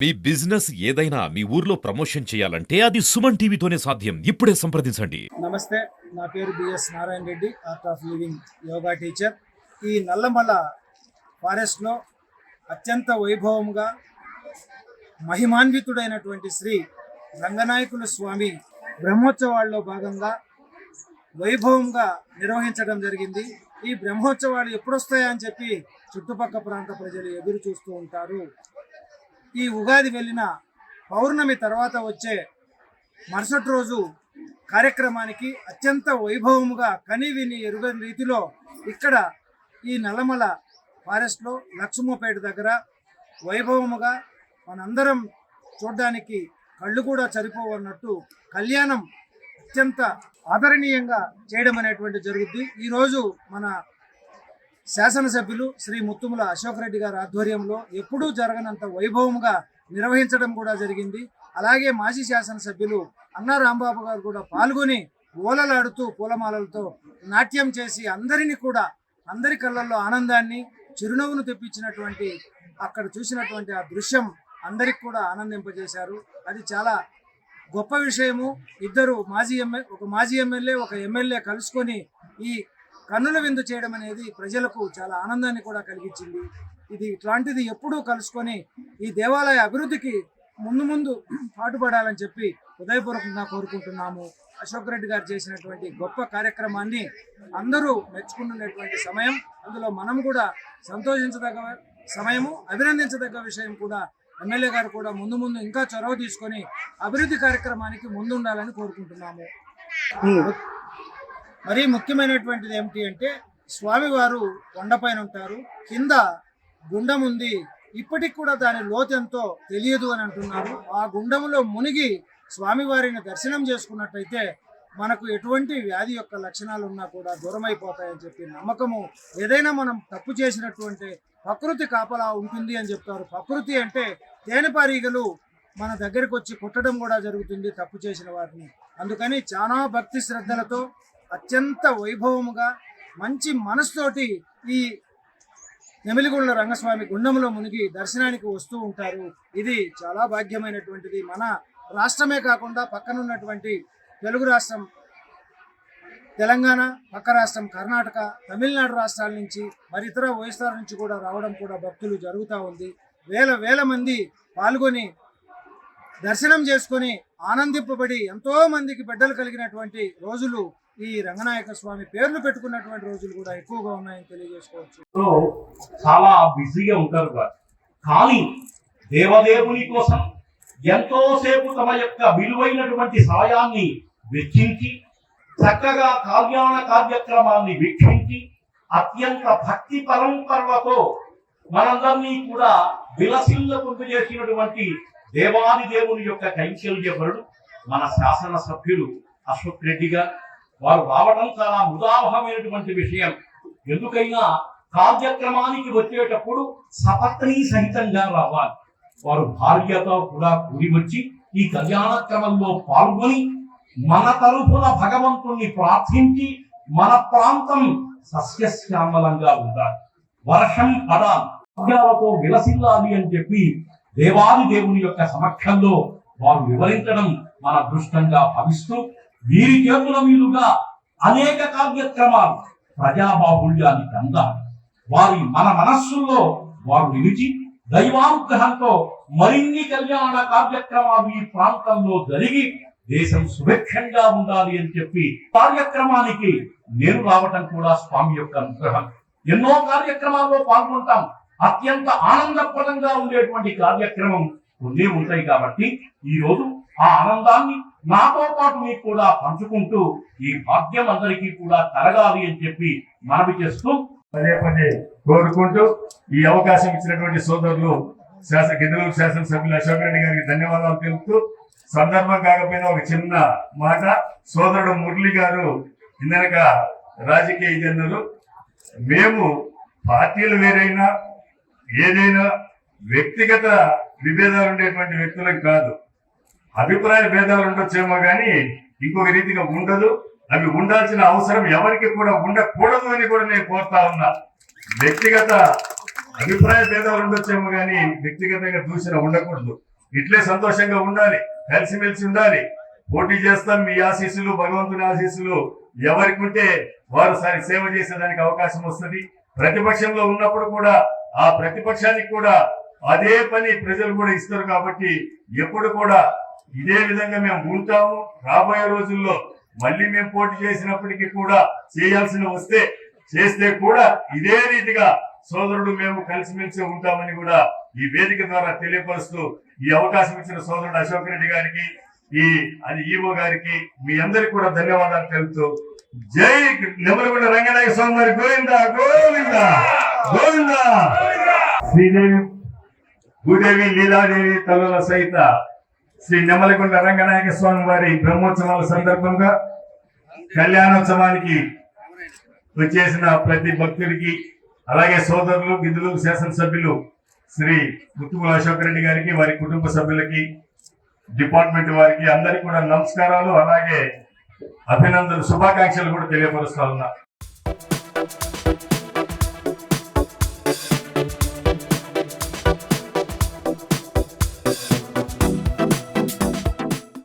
మీ business ఏదైనా మీ ఊర్లో promotion చేయాలంటే అది సుమన్ టీవీతోనే సాధ్యం. ఇప్పుడే సంప్రదించండి. నమస్తే, నా పేరు BS Narayana Reddy, art of living yoga teacher. ఈ నల్లమల ఫారెస్ట్లో అత్యంత వైభవంగా మహిమాన్వితుడైనటువంటి శ్రీ రంగనాయకుల స్వామి బ్రహ్మోత్సవాల్లో భాగంగా వైభవంగా నిర్వహించడం జరిగింది. ఈ బ్రహ్మోత్సవాలు ఎప్పుడొస్తాయా అని చెప్పి చుట్టుపక్కల ప్రాంత ప్రజలు ఎదురు చూస్తూ ఉంటారు. ఈ ఉగాది వెళ్ళిన పౌర్ణమి తర్వాత వచ్చే మరుసటి రోజు కార్యక్రమానికి అత్యంత వైభవముగా కనివిని ఎరుగని రీతిలో ఇక్కడ ఈ నల్లమల ఫారెస్ట్లో లక్ష్మోపేట దగ్గర వైభవముగా మనందరం చూడడానికి కళ్ళు కూడా సరిపోవన్నట్టు కళ్యాణం అత్యంత ఆదరణీయంగా చేయడం అనేటువంటి జరుగుద్ది. ఈరోజు మన శాసనసభ్యులు శ్రీ ముత్తుముల అశోక్ రెడ్డి గారి ఆధ్వర్యంలో ఎప్పుడూ జరగనంత వైభవంగా నిర్వహించడం కూడా జరిగింది. అలాగే మాజీ శాసనసభ్యులు అన్నా రాంబాబు గారు కూడా పాల్గొని ఓలలాడుతూ పూలమాలలతో నాట్యం చేసి అందరి కళ్ళల్లో ఆనందాన్ని చిరునవ్వును తెప్పించినటువంటి అక్కడ చూసినటువంటి ఆ దృశ్యం అందరికి కూడా ఆనందింపజేశారు. అది చాలా గొప్ప విషయము. ఇద్దరు ఒక మాజీ ఎమ్మెల్యే ఒక ఎమ్మెల్యే కలుసుకొని ఈ కన్నుల విందు చేయడం అనేది ప్రజలకు చాలా ఆనందాన్ని కూడా కలిగించింది. ఇట్లాంటిది ఎప్పుడూ కలుసుకొని ఈ దేవాలయ అభివృద్ధికి ముందు పాటుపడాలని చెప్పి హృదయపూర్వకంగా కోరుకుంటున్నాము. అశోక్ రెడ్డి గారు చేసినటువంటి గొప్ప కార్యక్రమాన్ని అందరూ మెచ్చుకున్నటువంటి సమయం, అందులో మనం కూడా సంతోషించదగ్గ సమయము, అభినందించదగ్గ విషయం కూడా. ఎమ్మెల్యే గారు కూడా ముందు ఇంకా చొరవ తీసుకొని అభివృద్ధి కార్యక్రమానికి ముందుండాలని కోరుకుంటున్నాము. మరీ ముఖ్యమైనటువంటిది ఏమిటి అంటే, స్వామివారు కొండపైన ఉంటారు, కింద గుండం ఉంది. ఇప్పటికి కూడా దాని లోతెంతో తెలియదు అని అంటున్నారు. ఆ గుండంలో మునిగి స్వామివారిని దర్శనం చేసుకున్నట్టయితే మనకు ఎటువంటి వ్యాధి యొక్క లక్షణాలు ఉన్నా కూడా దూరమైపోతాయని చెప్పి నమ్మకము. ఏదైనా మనం తప్పు చేసినటువంటి ప్రకృతి కాపలా ఉంటుంది అని చెప్తారు. ప్రకృతి అంటే తేనెపారీగలు మన దగ్గరికి వచ్చి కుట్టడం కూడా జరుగుతుంది తప్పు చేసిన వారిని. అందుకని చాలా భక్తి శ్రద్ధలతో అత్యంత వైభవముగా మంచి మనసుతోటి ఈ నెమిలిగుండ్ల రంగస్వామి గుండంలో మునిగి దర్శనానికి వస్తూ ఉంటారు. ఇది చాలా భాగ్యమైనటువంటిది. మన రాష్ట్రమే కాకుండా పక్కనున్నటువంటి తెలుగు రాష్ట్రం తెలంగాణ, పక్క రాష్ట్రం కర్ణాటక, తమిళనాడు రాష్ట్రాల నుంచి మరి ఇతర ఓయిస్తాల నుంచి కూడా రావడం కూడా భక్తులు జరుగుతూ ఉంది. వేల మంది పాల్గొని దర్శనం చేసుకొని ఆనందింపబడి ఎంతో మందికి బిడ్డలు కలిగినటువంటి రోజులు, ఈ రంగనాయక స్వామి పేర్లు పెట్టుకున్నటువంటి రోజులు కూడా ఎక్కువగా ఉన్నాయని తెలియజేసుకోవచ్చు. చాలా బిజీగా ఉంటారు కానీ దేవదేవుని కోసం ఎంతో సేపు తమ యొక్క విలువైనటువంటి సమయాన్ని వెచ్చించి చక్కగా కళ్యాణ కార్యక్రమాన్ని వీక్షించి అత్యంత భక్తి పరంపరలతో మనందరినీ కూడా విలసిల్ల పొందు చేసినటువంటి దేవాది దేవుని యొక్క కైంకర్యపరుడు మన శాసన సభ్యులు అశోక్ రెడ్డి గారు. వారు రావడం చాలా ముదావహమైనటువంటి విషయం. ఎందుకైనా కార్యక్రమానికి వచ్చేటప్పుడు సపత్ని సహితంగా రావాలి. వారు భార్యతో కూడా కూడి వచ్చి ఈ కళ్యాణ క్రమంలో పాల్గొని మన తరఫున భగవంతుణ్ణి ప్రార్థించి మన ప్రాంతం సస్యశ్యామలంగా ఉండాలి, వర్షం పడాలి, భాగ్యాలతో విలసిల్లాలి అని చెప్పి దేవాది దేవుని యొక్క సమక్షంలో వారు వివరించడం మన అదృష్టంగా భావిస్తూ వీరి చేతుల మీదుగా అనేక కార్యక్రమాలు ప్రజాబాహుళ్యానికి అందాలి. మన మనస్సుల్లో వారు నిలిచి దైవానుగ్రహంతో మరిన్ని కళ్యాణ కార్యక్రమాలు ఈ ప్రాంతంలో జరిగి దేశం సుభిక్షంగా ఉండాలి అని చెప్పి కార్యక్రమానికి నేను రావటం కూడా స్వామి యొక్క అనుగ్రహం. ఎన్నో కార్యక్రమాల్లో పాల్గొంటాం. అత్యంత ఆనందప్రదంగా ఉండేటువంటి కార్యక్రమం కొన్ని ఉంటాయి. కాబట్టి ఈ రోజు ఆ ఆనందాన్ని నాతో పాటు మీకు కూడా పంచుకుంటూ ఈ భాగ్యం అందరికీ కూడా కలగాలి అని చెప్పి మనవి చేస్తూ పదే కోరుకుంటూ ఈ అవకాశం ఇచ్చినటువంటి సోదరులు గిద్దలూరు శాసనసభ్యులు అశోక్ రెడ్డి గారికి ధన్యవాదాలు తెలుపుతూ, సందర్భం కాకపోయినా ఒక చిన్న మాట, సోదరుడు మురళి గారు ఇందనక రాజకీయ జనులు, మేము పార్టీలు వేరైనా ఏదైనా వ్యక్తిగత విభేదాలు ఉండేటువంటి వ్యక్తులకు కాదు. అభిప్రాయ భేదాలు ఉండొచ్చేమో కానీ ఇంకొక రీతిగా ఉండదు. అవి ఉండాల్సిన అవసరం ఎవరికి కూడా ఉండకూడదు అని కూడా నేను కోరుతా ఉన్నా. వ్యక్తిగత అభిప్రాయ భేదాలు ఉండొచ్చేమో కానీ వ్యక్తిగతంగా దూషణ ఉండకూడదు. ఇట్లే సంతోషంగా ఉండాలి, కలిసిమెలిసి ఉండాలి. పోటీ చేస్తాం, మీ ఆశీస్సులు, భగవంతుని ఆశీస్సులు ఎవరికి ఉంటే వారు సేవ చేసేదానికి అవకాశం వస్తుంది. ప్రతిపక్షంలో ఉన్నప్పుడు కూడా ఆ ప్రతిపక్షానికి కూడా అదే పని ప్రజలు కూడా ఇస్తారు. కాబట్టి ఎప్పుడు కూడా ఇదే విధంగా మేము ఉంటాము. రాబోయే రోజుల్లో మళ్ళీ మేము పోటీ చేసినప్పటికీ కూడా చేయాల్సిన వస్తే చేస్తే కూడా ఇదే రీతిగా సోదరుడు మేము కలిసిమెలిసి ఉంటామని కూడా ఈ వేదిక ద్వారా తెలియపరుస్తూ ఈ అవకాశం ఇచ్చిన సోదరుడు అశోక్ రెడ్డి గారికి, ఈవో గారికి, మీ అందరికి కూడా ధన్యవాదాలు తెలుపుతూ జై నెమలగొండ రంగనాయక స్వామి వారి గోవింద గోవింద గోవింద. శ్రీదేవి భూదేవి లీలాదేవి తల్లుల సహిత శ్రీ నెమలగొండ రంగనాయక స్వామి వారి బ్రహ్మోత్సవాల సందర్భంగా కళ్యాణోత్సవానికి వచ్చేసిన ప్రతి భక్తుడికి, అలాగే సోదరులు, గిద్దలూరు శాసనసభ్యులు శ్రీ ముత్తుమల అశోక్ రెడ్డి గారికి, వారి కుటుంబ సభ్యులకి, డిపార్ట్మెంట్ వారికి అందరికీ కూడా నమస్కారాలు, అలాగే అభినందనలు, శుభాకాంక్షలు కూడా తెలియపరుస్తా ఉన్నా.